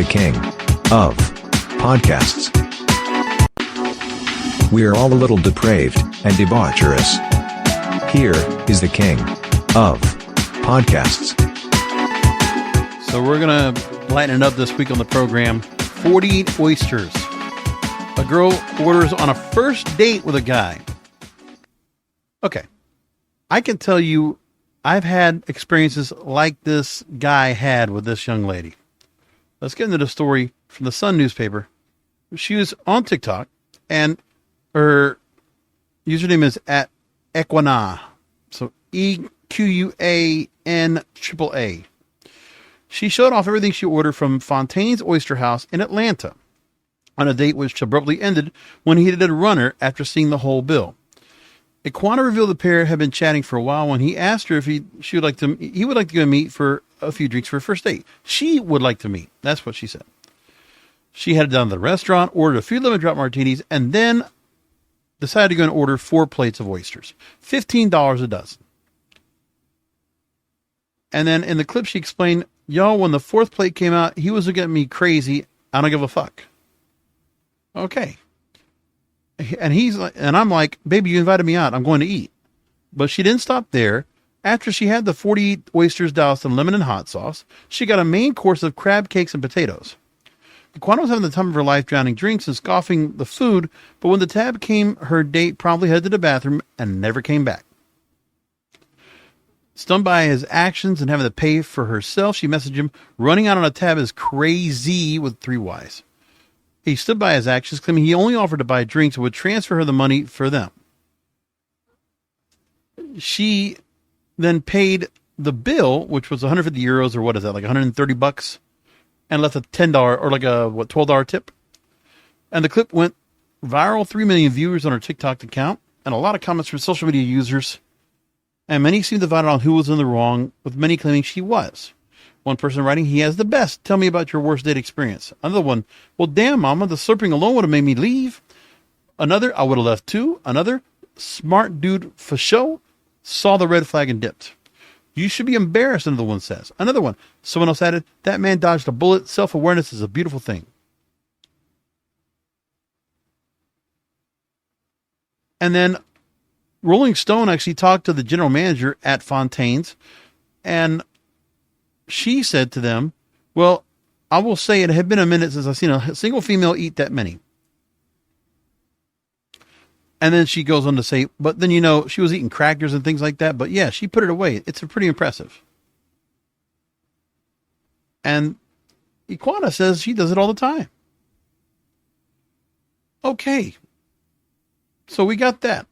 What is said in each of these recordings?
the king of podcasts. We are all a little depraved and debaucherous. Here is the king of podcasts. So we're going to lighten it up this week on the program. 48 Oysters. A girl orders on a first date with a guy. Okay. I can tell you I've had experiences like this guy had with this young lady. Let's get into the story from the Sun newspaper. She was on TikTok, and her username is at Equana. So EQUANAAA. She showed off everything she ordered from Fontaine's Oyster House in Atlanta on a date which abruptly ended when he did a runner after seeing the whole bill. Equana revealed the pair had been chatting for a while when he asked her if he would like to go meet for a few drinks for a first date. She would like to meet. That's what she said. She headed down to the restaurant, ordered a few lemon drop martinis, and then decided to go and order 4 plates of oysters. $15 a dozen. And then in the clip she explained, y'all, when the 4th plate came out, he was looking at me crazy. I don't give a fuck. Okay. And I'm like, baby, you invited me out. I'm going to eat. But she didn't stop there. After she had the 48 oysters doused in lemon and hot sauce, she got a main course of crab cakes and potatoes. Equana was having the time of her life, drowning drinks and scoffing the food, but when the tab came, her date promptly headed to the bathroom and never came back. Stunned by his actions and having to pay for herself, she messaged him, running out on a tab is crazy with 3 Ys. He stood by his actions, claiming he only offered to buy drinks and would transfer her the money for them. She then paid the bill, which was 150 euros, or what is that, like 130 bucks, and left a $10 or like a $12 tip. And the clip went viral, 3 million viewers on her TikTok account, and a lot of comments from social media users. And many seemed divided on who was in the wrong, with many claiming she was. One person writing, he has the best. Tell me about your worst date experience. Another one, well, damn, mama, the slurping alone would have made me leave. Another, I would have left too. Another, smart dude for show, saw the red flag and dipped. You should be embarrassed, another one says. Another one, someone else added, that man dodged a bullet. Self-awareness is a beautiful thing. And then Rolling Stone actually talked to the general manager at Fontaine's, and she said to them, well, I will say it had been a minute since I've seen a single female eat that many. And then she goes on to say, but then, she was eating crackers and things like that. But yeah, she put it away. It's pretty impressive. And Equana says she does it all the time. Okay. So we got that.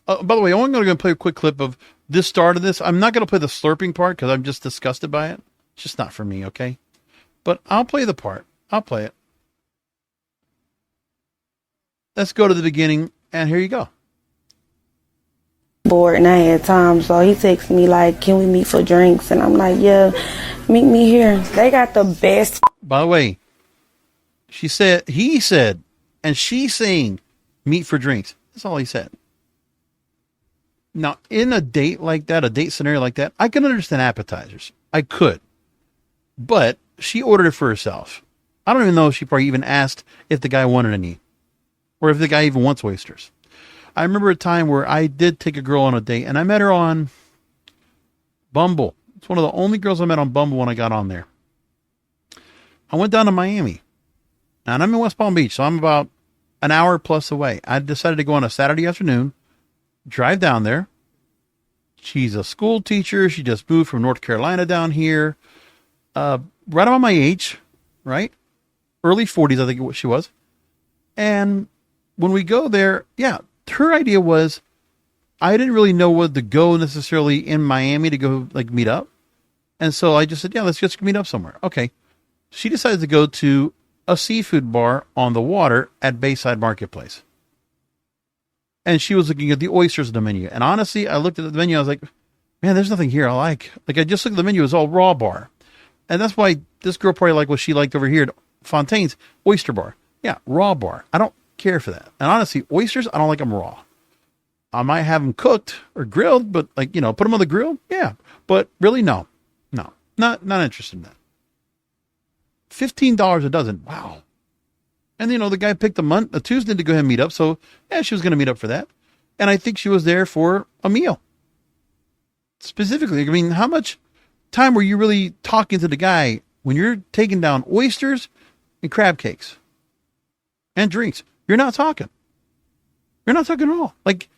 By the way, I'm going to play a quick clip of this start of this. I'm not going to play the slurping part because I'm just disgusted by it. It's just not for me, okay? But I'll play the part. I'll play it. Let's go to the beginning, and here you go. Bored and I had time, so he texted me like, can we meet for drinks? And I'm like, yeah, meet me here. They got the best. By the way, he said, and she's saying, meet for drinks. That's all he said. Now, in a date like that, a date scenario like that, I can understand appetizers. I could. But she ordered it for herself. I don't even know if she probably even asked if the guy wanted any. Or if the guy even wants oysters. I remember a time where I did take a girl on a date, and I met her on Bumble. It's one of the only girls I met on Bumble when I got on there. I went down to Miami. And I'm in West Palm Beach, so I'm about an hour plus away. I decided to go on a Saturday afternoon, drive down there. She's a school teacher. She just moved from North Carolina down here. Right about my age, right? Early 40s, I think she was. And when we go there, yeah, her idea was, I didn't really know where to go necessarily in Miami to go meet up. And so I just said, yeah, let's just meet up somewhere. Okay. She decided to go to a seafood bar on the water at Bayside Marketplace. And she was looking at the oysters on the menu. And honestly, I looked at the menu. I was like, man, there's nothing here I like. I just looked at the menu. It was all raw bar. And that's why this girl probably liked what she liked over here at Fontaine's Oyster Bar. Yeah, raw bar. I don't care for that. And honestly, oysters, I don't like them raw. I might have them cooked or grilled, but put them on the grill. Yeah. But really, no, not interested in that. $15 a dozen. Wow. And, the guy picked a Tuesday to go ahead and meet up. So, yeah, she was going to meet up for that. And I think she was there for a meal. Specifically, I mean, how much time were you really talking to the guy when you're taking down oysters and crab cakes and drinks? You're not talking. You're not talking at all. Like,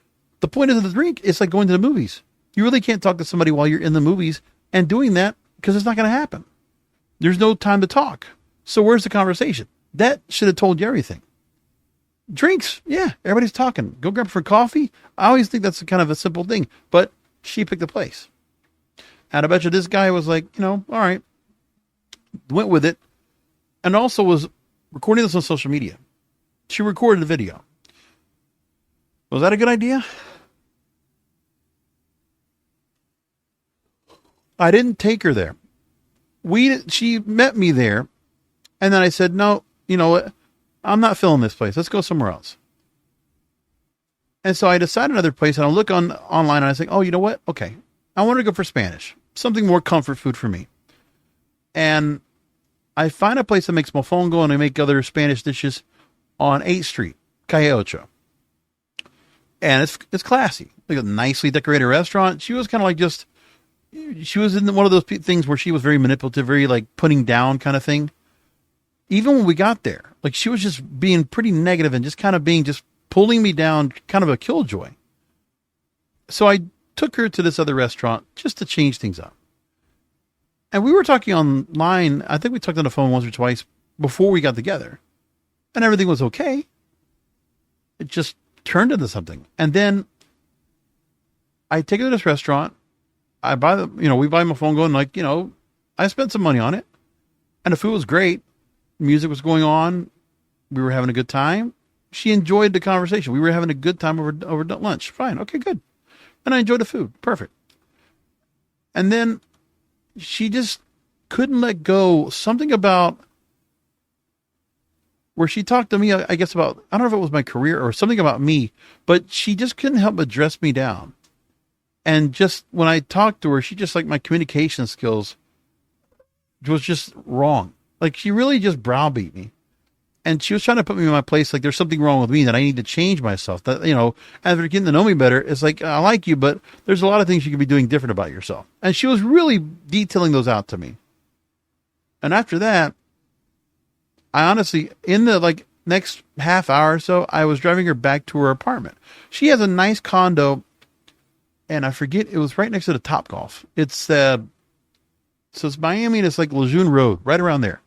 the point of the drink is like going to the movies. You really can't talk to somebody while you're in the movies and doing that because it's not going to happen. There's no time to talk. So where's the conversation? That should have told you everything. Drinks, yeah, everybody's talking. Go grab for coffee. I always think that's kind of a simple thing, but she picked the place. And I bet you this guy was like, all right, went with it, and also was recording this on social media. She recorded the video. Was that a good idea? I didn't take her there. She met me there, and then I said, no, you know what? I'm not filling this place. Let's go somewhere else. And so I decided another place, and I look online, and I say, oh, you know what? Okay, I want to go for Spanish, something more comfort food for me. And I find a place that makes mofongo, and they make other Spanish dishes on 8th Street, Calle Ocho. And it's classy, like a nicely decorated restaurant. She was kind of like she was in one of those things where she was very manipulative, very like putting down kind of thing. Even when we got there, like she was just being pretty negative and just kind of just pulling me down, kind of a killjoy. So I took her to this other restaurant just to change things up. And we were talking online. I think we talked on the phone once or twice before we got together, and everything was okay. It just turned into something. And then I take her to this restaurant. I buy we buy mofongo, and I spent some money on it, and the food was great. Music was going on. We were having a good time. She enjoyed the conversation. We were having a good time over lunch. Fine. Okay, good. And I enjoyed the food. Perfect. And then she just couldn't let go. Something about where she talked to me, I guess about, I don't know if it was my career or something about me, but she just couldn't help but dress me down. And just when I talked to her, she just like my communication skills was just wrong. Like she really just browbeat me. And she was trying to put me in my place. Like there's something wrong with me that I need to change myself. That, after getting to know me better, it's like, I like you, but there's a lot of things you could be doing different about yourself. And she was really detailing those out to me. And after that, I honestly, in the next half hour or so, I was driving her back to her apartment. She has a nice condo, and I forget, it was right next to the Topgolf. So it's Miami, and it's like Lejeune Road, right around there.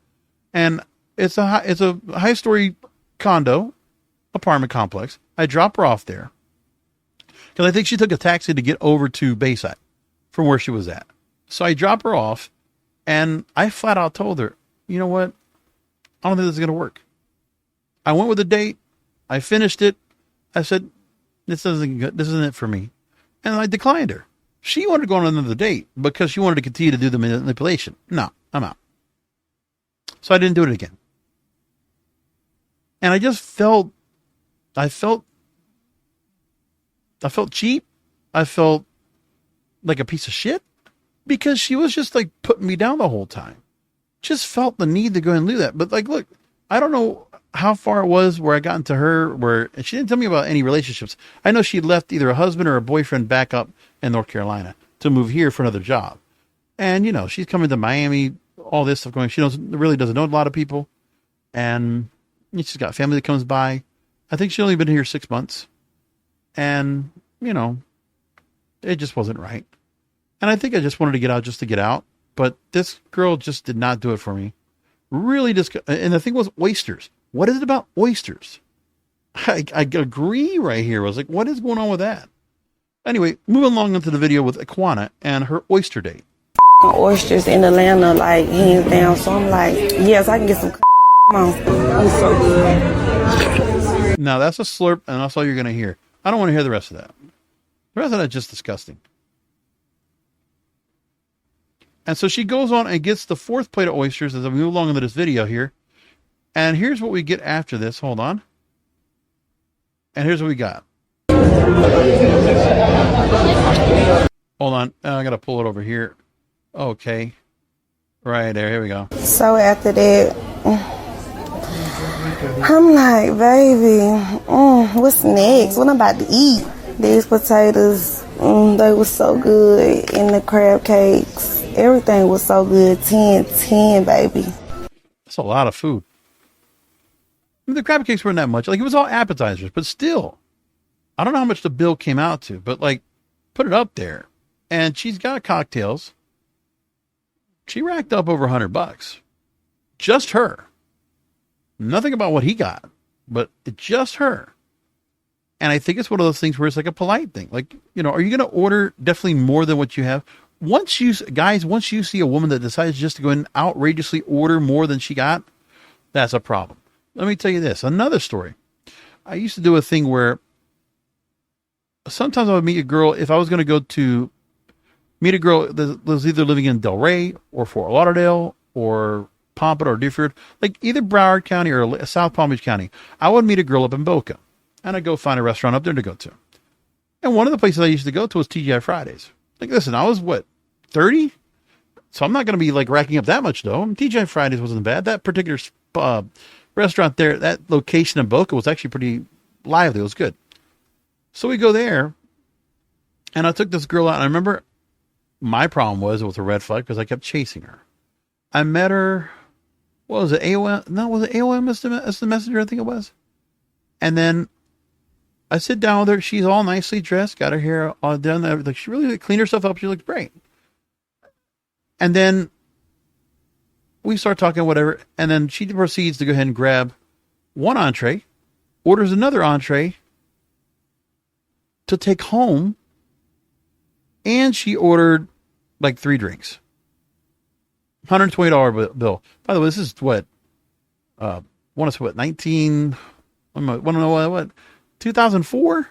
And it's a high story condo apartment complex. I drop her off there because I think she took a taxi to get over to Bayside from where she was at. So I drop her off, and I flat out told her, you know what? I don't think this is going to work. I went with a date. I finished it. I said, this isn't good. This isn't it for me. And I declined her. She wanted to go on another date because she wanted to continue to do the manipulation. No, I'm out. So I didn't do it again. And I just felt cheap. I felt like a piece of shit because she was just like putting me down the whole time. Just felt the need to go and do that. But look, I don't know how far it was where I got into her, and she didn't tell me about any relationships. I know she left either a husband or a boyfriend back up in North Carolina to move here for another job. And, she's coming to Miami, all this stuff going. She really doesn't know a lot of people. And she's got family that comes by. I think she's only been here 6 months. And, it just wasn't right. And I think I just wanted to get out just to get out. But this girl just did not do it for me. Really and the thing was oysters. What is it about oysters? I agree right here. I was like, what is going on with that? Anyway, moving along into the video with Equana and her oyster date. Oysters in Atlanta, hands down. So I'm like, yes, I can get some. Come on. It's so good. Now that's a slurp, and that's all you're going to hear. I don't want to hear the rest of that. The rest of that's just disgusting. And so she goes on and gets the 4th plate of oysters as I move along into this video here. And here's what we get after this. Hold on. And here's what we got. Hold on. I got to pull it over here. Okay. Right there. Here we go. So after that, I'm like, baby, what's next? What I'm about to eat? These potatoes, they were so good. And the crab cakes, everything was so good. 10, baby. That's a lot of food. I mean, the crab cakes weren't that much. Like, it was all appetizers, but still, I don't know how much the bill came out to, but like, put it up there. And she's got cocktails. She racked up over $100. Just her. Nothing about what he got, but just her. And I think it's one of those things where it's like a polite thing. Like, you know, are you going to order definitely more than what you have? Once you see a woman that decides just to go and outrageously order more than she got, that's a problem. Let me tell you this. Another story. I used to do a thing where sometimes I would meet a girl. If I was going to go to meet a girl that was either living in Delray or Fort Lauderdale or Pompano or Deerfield, like either Broward County or South Palm Beach County, I would meet a girl up in Boca. And I'd go find a restaurant up there to go to. And one of the places I used to go to was TGI Fridays. Like, listen, I was, 30? So I'm not going to be, like, racking up that much dough. TGI Fridays wasn't bad. That particular restaurant there, that location in Boca was actually pretty lively. It was good. So we go there, and I took this girl out. And I remember my problem was it was a red flag because I kept chasing her. I met her, what was it, AOM? No, was it AOM as the messenger, I think it was? And then I sit down with her. She's all nicely dressed, got her hair all done. Like, she really cleaned herself up. She looked great. And then we start talking, whatever. And then she proceeds to go ahead and grab one entree, orders another entree to take home. And she ordered like 3 drinks. $120 bill. By the way, this is what, 2004,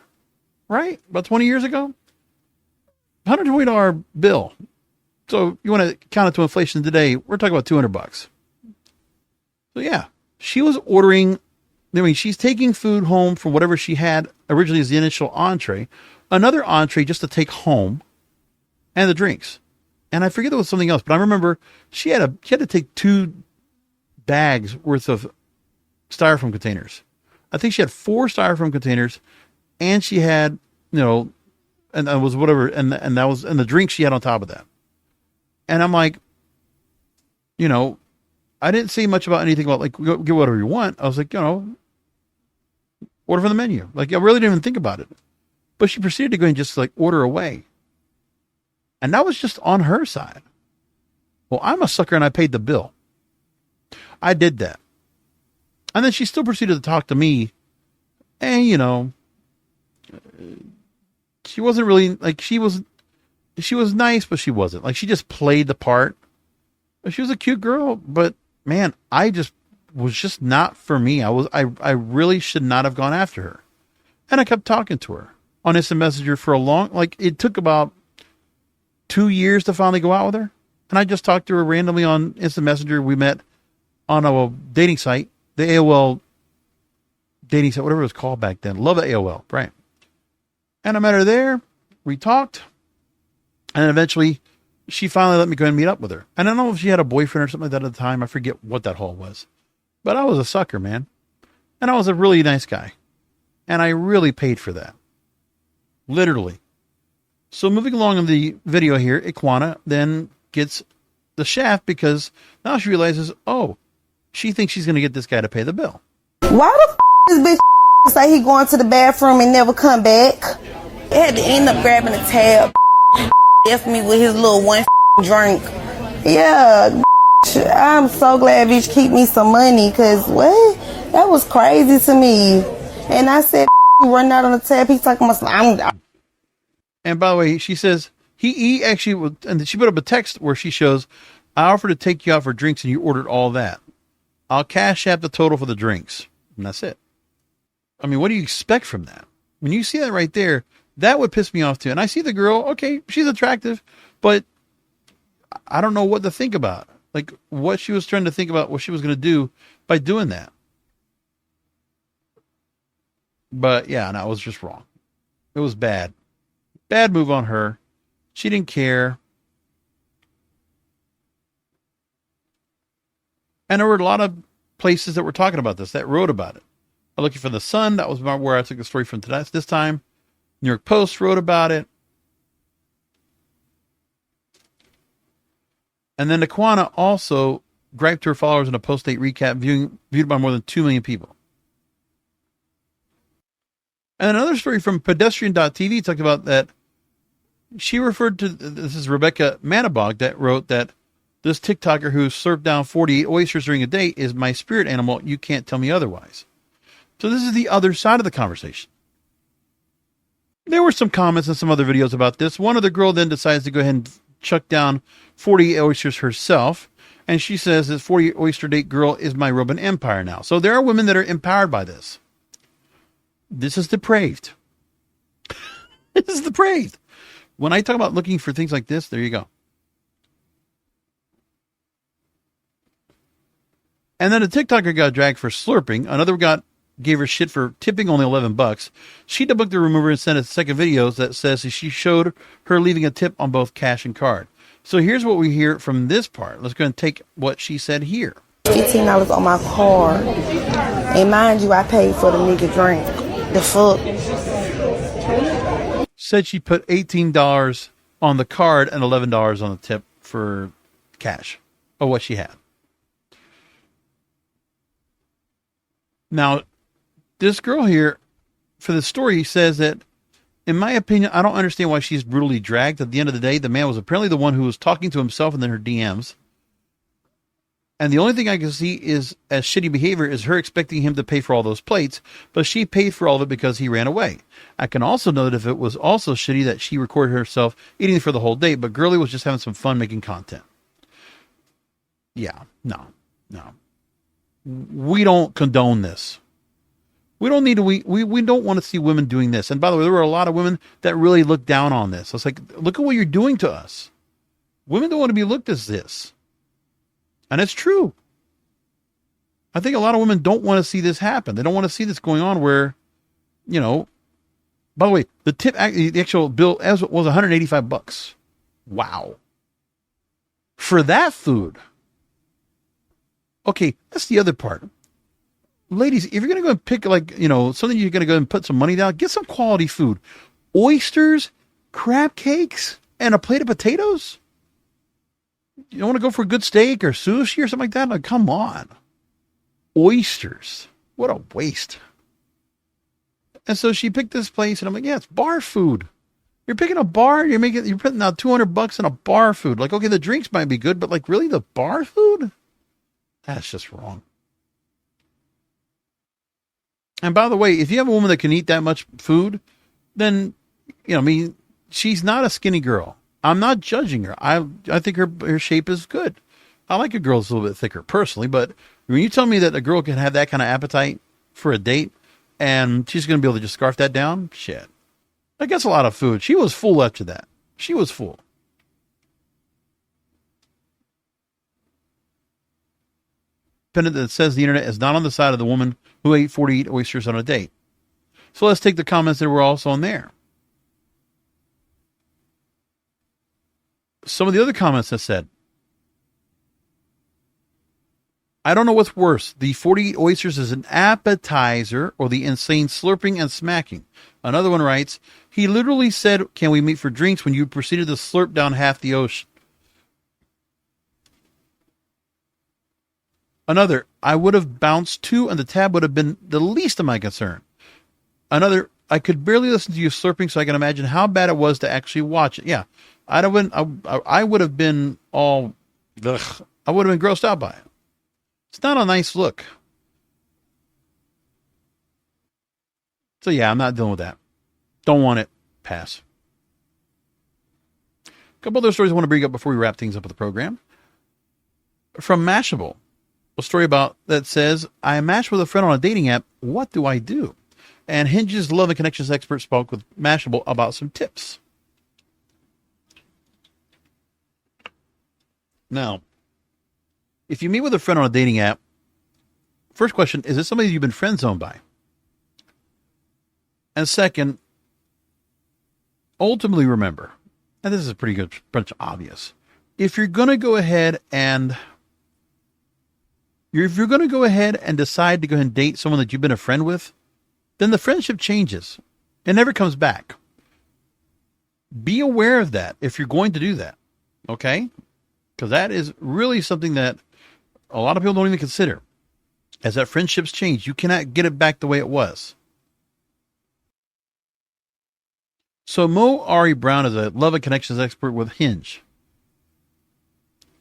right? About 20 years ago. $120 bill. So you want to count it to inflation today, we're talking about $200. So yeah, she was ordering, I mean, she's taking food home from whatever she had originally as the initial entree, another entree just to take home, and the drinks. And I forget there was something else, but I remember she had to take 2 bags worth of styrofoam containers. I think she had 4 styrofoam containers, and she had, and that was whatever, and the drink she had on top of that. And I'm like, I didn't say much about anything about like get whatever you want. I was like, order from the menu. Like, I really didn't even think about it. But she proceeded to go and just like order away. And that was just on her side. Well, I'm a sucker and I paid the bill. I did that. And then she still proceeded to talk to me. And, she wasn't really like, she was nice, but she wasn't. Like, she just played the part. She was a cute girl, but man, I just was just not for me. I really should not have gone after her. And I kept talking to her on Instant Messenger for it took about 2 years to finally go out with her. And I just talked to her randomly on Instant Messenger. We met on a dating site, the AOL dating site, whatever it was called back then. Love AOL, right? And I met her there. We talked. And eventually, she finally let me go and meet up with her. And I don't know if she had a boyfriend or something like that at the time. I forget what that whole was. But I was a sucker, man. And I was a really nice guy. And I really paid for that. Literally. So moving along in the video here, Equana then gets the shaft because now she realizes, she thinks she's going to get this guy to pay the bill. Why the this bitch say he going to the bathroom and never come back? He had to end up grabbing a tab. Left me with his little one drink. Yeah, I'm so glad bitch keep me some money, because what? That was crazy to me. And I said, run out on the tab. He's talking about And by the way, she says, he actually, and she put up a text where she shows, I offered to take you out for drinks and you ordered all that. I'll cash app the total for the drinks. And that's it. I mean, what do you expect from that? When you see that right there, that would piss me off too. And I see the girl, okay, she's attractive, but I don't know what to think about. Like, what she was trying to think about, what she was going to do by doing that. But yeah, no, it was just wrong. It was bad. Bad move on her. She didn't care. And there were a lot of places that were talking about this, that wrote about it. I'm looking for the Sun. That was where I took the story from today. This time, New York Post wrote about it. And then Equana also griped to her followers in a post-date recap viewed by more than 2 million people. And another story from pedestrian.tv talked about that she referred to, this is Rebecca Manabog that wrote that this TikToker who slurped down 48 oysters during a date is my spirit animal. You can't tell me otherwise. So this is the other side of the conversation. There were some comments and some other videos about this. One other girl then decides to go ahead and chuck down 48 oysters herself. And she says this 48 oyster date girl is my Roman Empire now. So there are women that are empowered by this. This is depraved. This is depraved. When I talk about looking for things like this, there you go. And then a TikToker got dragged for slurping. Another gave her shit for tipping only $11. She debunked the rumor and sent a second video that says she showed her leaving a tip on both cash and card. So here's what we hear from this part. Let's go and take what she said here. $15 on my card. And mind you, I paid for the nigga drink. The fuck? Said she put $18 on the card and $11 on the tip for cash of what she had. Now, this girl here, for the story, says that, in my opinion, I don't understand why she's brutally dragged. At the end of the day, the man was apparently the one who was talking to himself and then her DMs. And the only thing I can see is, as shitty behavior, is her expecting him to pay for all those plates, but she paid for all of it because he ran away. I can also note if it was also shitty that she recorded herself eating for the whole day, but Girlie was just having some fun making content. Yeah, no. We don't condone this. We don't need to, we don't want to see women doing this. And by the way, there were a lot of women that really looked down on this. It's like, look at what you're doing to us. Women don't want to be looked as this. And it's true. I think a lot of women don't want to see this happen. They don't want to see this going on where, you know, by the way, the actual bill was $185. Wow. For that food. Okay, that's the other part. Ladies, if you're going to go and pick something you're going to go and put some money down, get some quality food. Oysters, crab cakes, and a plate of potatoes? You don't want to go for a good steak or sushi or something like that? Like, come on. Oysters. What a waste. And so she picked this place, and I'm like, yeah, it's bar food. You're picking a bar, you're putting out $200 in a bar food. Like, okay, the drinks might be good, but like, really, the bar food? That's just wrong. And by the way, if you have a woman that can eat that much food, then, she's not a skinny girl. I'm not judging her. I think her shape is good. I like a girl that's a little bit thicker personally, but when you tell me that a girl can have that kind of appetite for a date and she's going to be able to just scarf that down, shit. That gets a lot of food. She was full after that. She was full. That says the internet is not on the side of the woman who ate 48 oysters on a date. So let's take the comments that were also on there. Some of the other comments that said, I don't know what's worse, the 48 oysters as an appetizer or the insane slurping and smacking. Another one writes, he literally said, can we meet for drinks when you proceeded to slurp down half the ocean? Another, I would have bounced too, and the tab would have been the least of my concern. Another, I could barely listen to you slurping, so I can imagine how bad it was to actually watch it. Yeah, I would have been all, ugh, I would have been grossed out by it. It's not a nice look. So yeah, I'm not dealing with that. Don't want it. Pass. A couple other stories I want to bring up before we wrap things up with the program. From Mashable. A story about that says, I matched with a friend on a dating app. What do I do? And Hinge's Love and Connections expert spoke with Mashable about some tips. Now, if you meet with a friend on a dating app, first question, is this somebody you've been friend zoned by? And second, ultimately remember, and this is pretty good, pretty obvious, if you're going to go ahead and If you're going to go ahead and decide to go ahead and date someone that you've been a friend with, then the friendship changes. It never comes back. Be aware of that if you're going to do that. Okay? Because that is really something that a lot of people don't even consider. As that friendships change, you cannot get it back the way it was. So Mo Ari Brown is a love and connections expert with Hinge.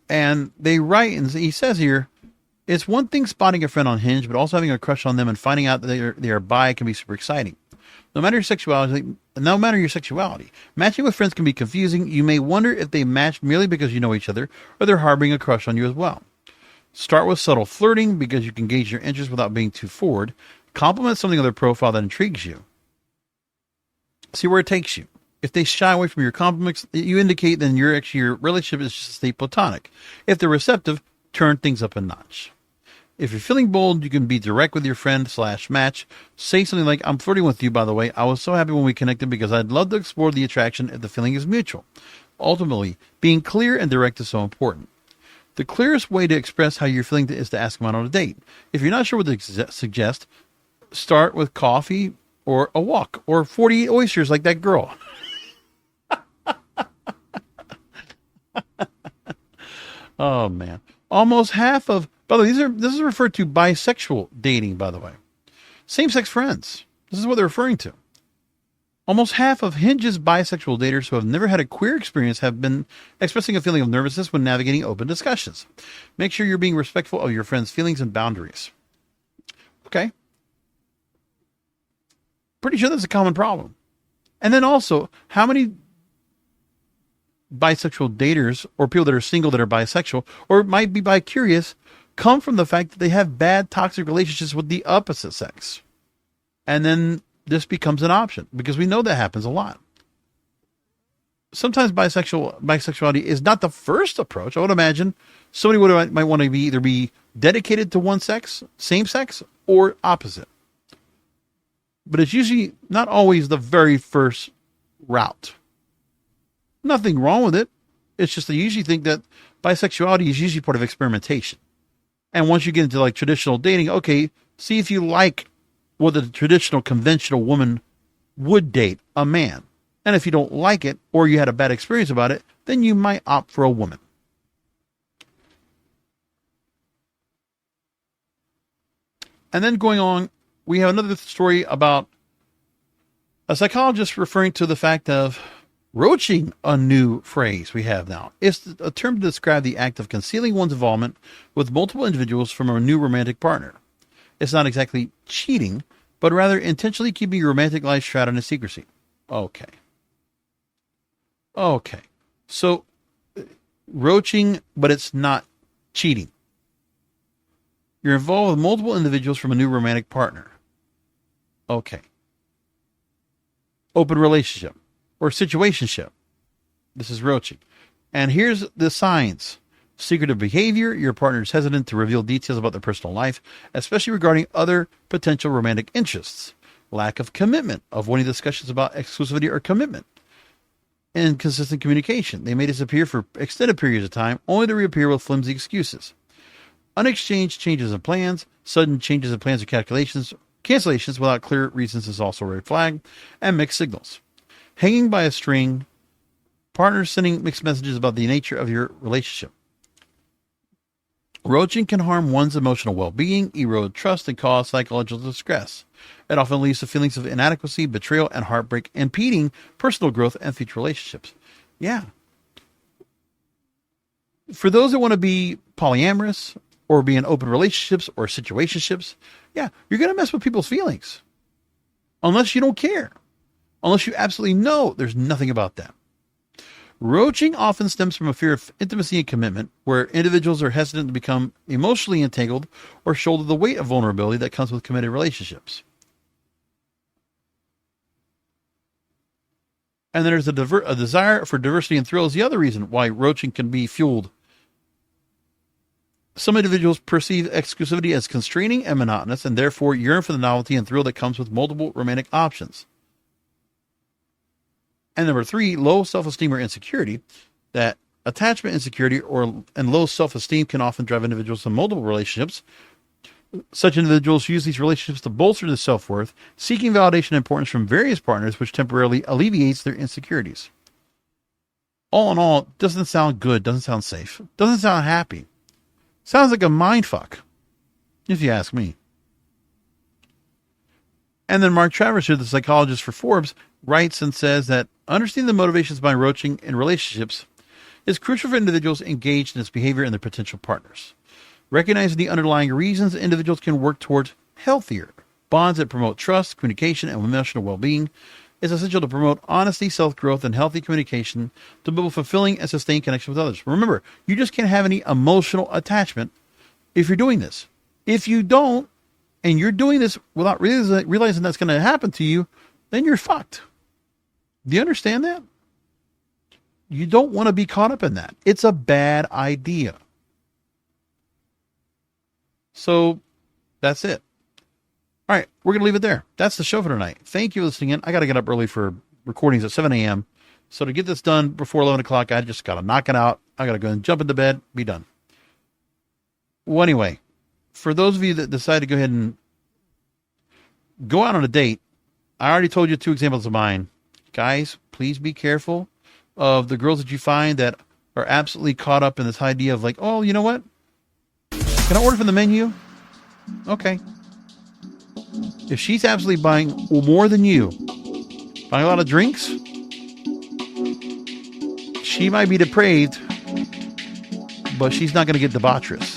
And they write, and he says here, it's one thing spotting a friend on Hinge, but also having a crush on them and finding out that they are bi can be super exciting. No matter your sexuality, matching with friends can be confusing. You may wonder if they matched merely because you know each other, or they're harboring a crush on you as well. Start with subtle flirting because you can gauge your interest without being too forward. Compliment something on their profile that intrigues you. See where it takes you. If they shy away from your compliments, you indicate then your relationship is just stay platonic. If they're receptive, turn things up a notch. If you're feeling bold, you can be direct with your friend / match. Say something like, I'm flirting with you, by the way. I was so happy when we connected because I'd love to explore the attraction if the feeling is mutual. Ultimately, being clear and direct is so important. The clearest way to express how you're feeling is to ask them out on a date. If you're not sure what to suggest, start with coffee or a walk or 48 oysters like that girl. Oh, man. Almost half of... By the way, this is referred to bisexual dating, by the way. Same-sex friends. This is what they're referring to. Almost half of Hinge's bisexual daters who have never had a queer experience have been expressing a feeling of nervousness when navigating open discussions. Make sure you're being respectful of your friends' feelings and boundaries. Okay. Pretty sure that's a common problem. And then also, how many bisexual daters or people that are single that are bisexual or might be bi-curious come from the fact that they have bad toxic relationships with the opposite sex. And then this becomes an option because we know that happens a lot. Sometimes bisexuality is not the first approach. I would imagine somebody might want to either be dedicated to one sex, same sex, or opposite. But it's usually not always the very first route. Nothing wrong with it. It's just they usually think that bisexuality is usually part of experimentation. And once you get into like traditional dating, okay, see if you like what the traditional conventional woman would date a man. And if you don't like it or you had a bad experience about it, then you might opt for a woman. And then going on, we have another story about a psychologist referring to the fact of roaching, a new phrase we have now. It's a term to describe the act of concealing one's involvement with multiple individuals from a new romantic partner. It's not exactly cheating, but rather intentionally keeping your romantic life shrouded in secrecy. Okay. So, roaching, but it's not cheating. You're involved with multiple individuals from a new romantic partner. Okay. Open relationship or situationship. This is roaching. And here's the signs. Secretive behavior. Your partner is hesitant to reveal details about their personal life, especially regarding other potential romantic interests. Lack of commitment. Avoiding discussions about exclusivity or commitment. Inconsistent communication. They may disappear for extended periods of time, only to reappear with flimsy excuses. Unexchanged changes in plans. Sudden changes in plans or cancellations without clear reasons is also a red flag. And mixed signals. Hanging by a string. Partners sending mixed messages about the nature of your relationship. Roaching can harm one's emotional well-being, erode trust, and cause psychological distress. It often leads to feelings of inadequacy, betrayal, and heartbreak, impeding personal growth and future relationships. Yeah. For those that want to be polyamorous or be in open relationships or situationships, yeah, you're going to mess with people's feelings. Unless you don't care. Unless you absolutely know there's nothing about them. Roaching often stems from a fear of intimacy and commitment, where individuals are hesitant to become emotionally entangled or shoulder the weight of vulnerability that comes with committed relationships. And then there's a desire for diversity and thrill is the other reason why roaching can be fueled. Some individuals perceive exclusivity as constraining and monotonous, and therefore yearn for the novelty and thrill that comes with multiple romantic options. And number 3, low self-esteem or insecurity, that Attachment insecurity and low self-esteem can often drive individuals to multiple relationships. Such individuals use these relationships to bolster their self-worth, seeking validation and importance from various partners, which temporarily alleviates their insecurities. All in all, doesn't sound good, doesn't sound safe, doesn't sound happy. Sounds like a mindfuck, if you ask me. And then Mark Travers, here, the psychologist for Forbes, writes and says that understanding the motivations behind roaching in relationships is crucial for individuals engaged in this behavior and their potential partners. Recognizing the underlying reasons, individuals can work towards healthier bonds that promote trust, communication, and emotional well-being. Is essential to promote honesty, self-growth, and healthy communication to build fulfilling and sustained connection with others. Remember, you just can't have any emotional attachment if you're doing this. If you don't, and you're doing this without realizing that's going to happen to you, then you're fucked. Do you understand that? You don't want to be caught up in that. It's a bad idea. So that's it. All right, we're going to leave it there. That's the show for tonight. Thank you for listening in. I got to get up early for recordings at 7 a.m. So to get this done before 11 o'clock, I just got to knock it out. I got to go and jump into bed, be done. Well, anyway, for those of you that decide to go ahead and go out on a date, I already told you 2 examples of mine. Guys, please be careful of the girls that you find that are absolutely caught up in this idea of like, oh, you know what? Can I order from the menu? Okay. If she's absolutely buying more than you, buying a lot of drinks, she might be depraved, but she's not going to get debaucherous.